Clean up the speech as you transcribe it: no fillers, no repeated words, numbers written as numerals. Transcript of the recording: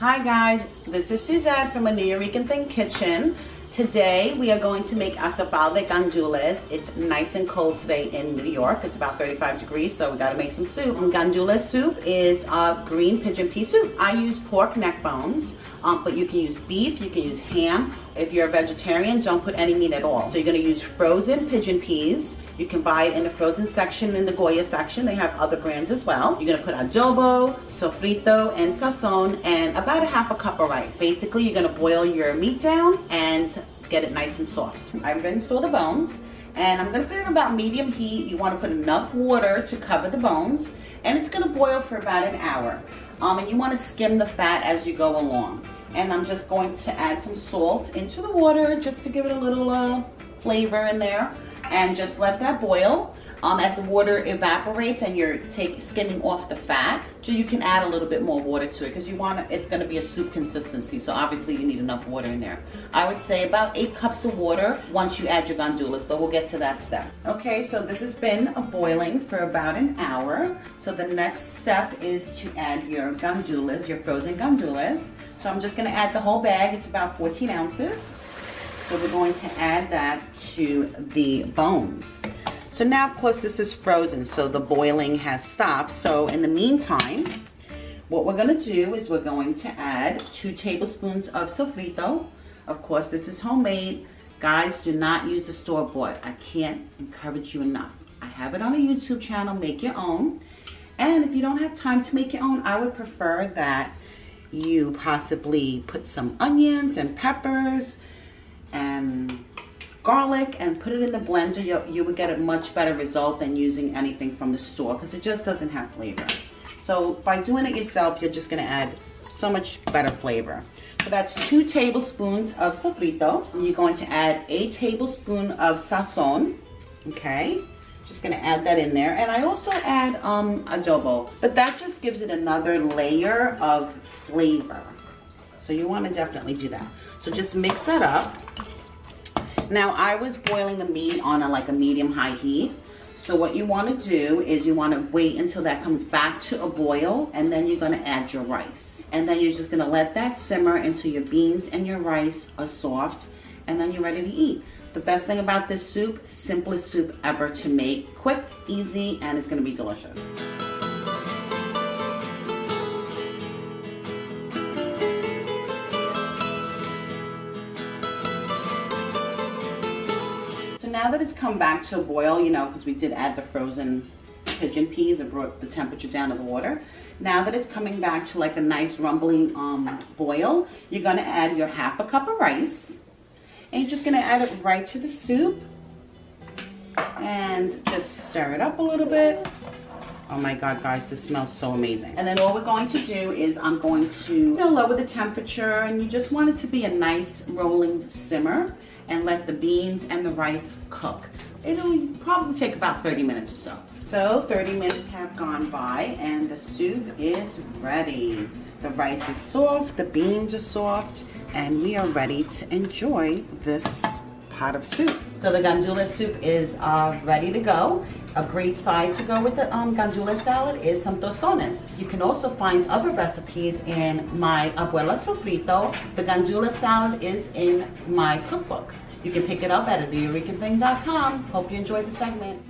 Hi guys, this is Suzette from Anewyoricanthing Kitchen. Today we are going to make Asopo De Gandules. It's nice and cold today in New York. It's about 35 degrees, so we gotta make some soup. Gandules soup is a green pigeon pea soup. I use pork neck bones, but you can use beef, you can use ham. If you're a vegetarian, don't put any meat at all. So you're gonna use frozen pigeon peas. You can buy it in the frozen section, in the Goya section. They have other brands as well. You're gonna put adobo, sofrito, and sazon, and about a half a cup of rice. Basically, you're gonna boil your meat down and get it nice and soft. I'm gonna install the bones, and I'm gonna put it in about medium heat. You wanna put enough water to cover the bones, and it's gonna boil for about an hour. And you wanna skim the fat as you go along. And I'm just going to add some salt into the water just to give it a little flavor in there. And just let that boil. As the water evaporates and you're skimming off the fat, so you can add a little bit more water to it because it's going to be a soup consistency, so obviously you need enough water in there. I would say about 8 cups of water once you add your gandules, but we'll get to that step. Okay, so this has been boiling for about an hour. So the next step is to add your gandules, your frozen gandules. So I'm just going to add the whole bag. It's about 14 ounces. So we're going to add that to the bones. So now, of course, this is frozen, so the boiling has stopped. So in the meantime, what we're gonna do is we're going to add 2 tablespoons of sofrito. Of course, this is homemade. Guys, do not use the store-bought. I can't encourage you enough. I have it on a YouTube channel, make your own. And if you don't have time to make your own, I would prefer that you possibly put some onions and peppers and garlic and put it in the blender. You would get a much better result than using anything from the store because it just doesn't have flavor. So by doing it yourself, you're just going to add so much better flavor. So that's 2 tablespoons of sofrito. You're going to add a tablespoon of sazon. Okay, just going to add that in there. And I also add adobo, but that just gives it another layer of flavor. So you want to definitely do that. So just mix that up. Now I was boiling the meat on a medium-high heat. So what you want to do is you want to wait until that comes back to a boil, and then you're going to add your rice. And then you're just going to let that simmer until your beans and your rice are soft, and then you're ready to eat. The best thing about this soup, simplest soup ever to make. Quick, easy, and it's going to be delicious. Now that it's come back to a boil, you know, because we did add the frozen pigeon peas and brought the temperature down of the water. Now that it's coming back to a nice rumbling boil, you're going to add your half a cup of rice. And you're just going to add it right to the soup. And just stir it up a little bit. Oh my God, guys, this smells so amazing. And then all we're going to do is I'm going to lower the temperature, and you just want it to be a nice rolling simmer and let the beans and the rice cook. It'll probably take about 30 minutes or so. So 30 minutes have gone by and the soup is ready. The rice is soft, the beans are soft, and we are ready to enjoy this pot of soup. So the gandules soup is ready to go. A great side to go with the gandules salad is some tostones. You can also find other recipes in my abuela sofrito. The gandules salad is in my cookbook. You can pick it up at Anewyoricanthing.com. Hope you enjoyed the segment.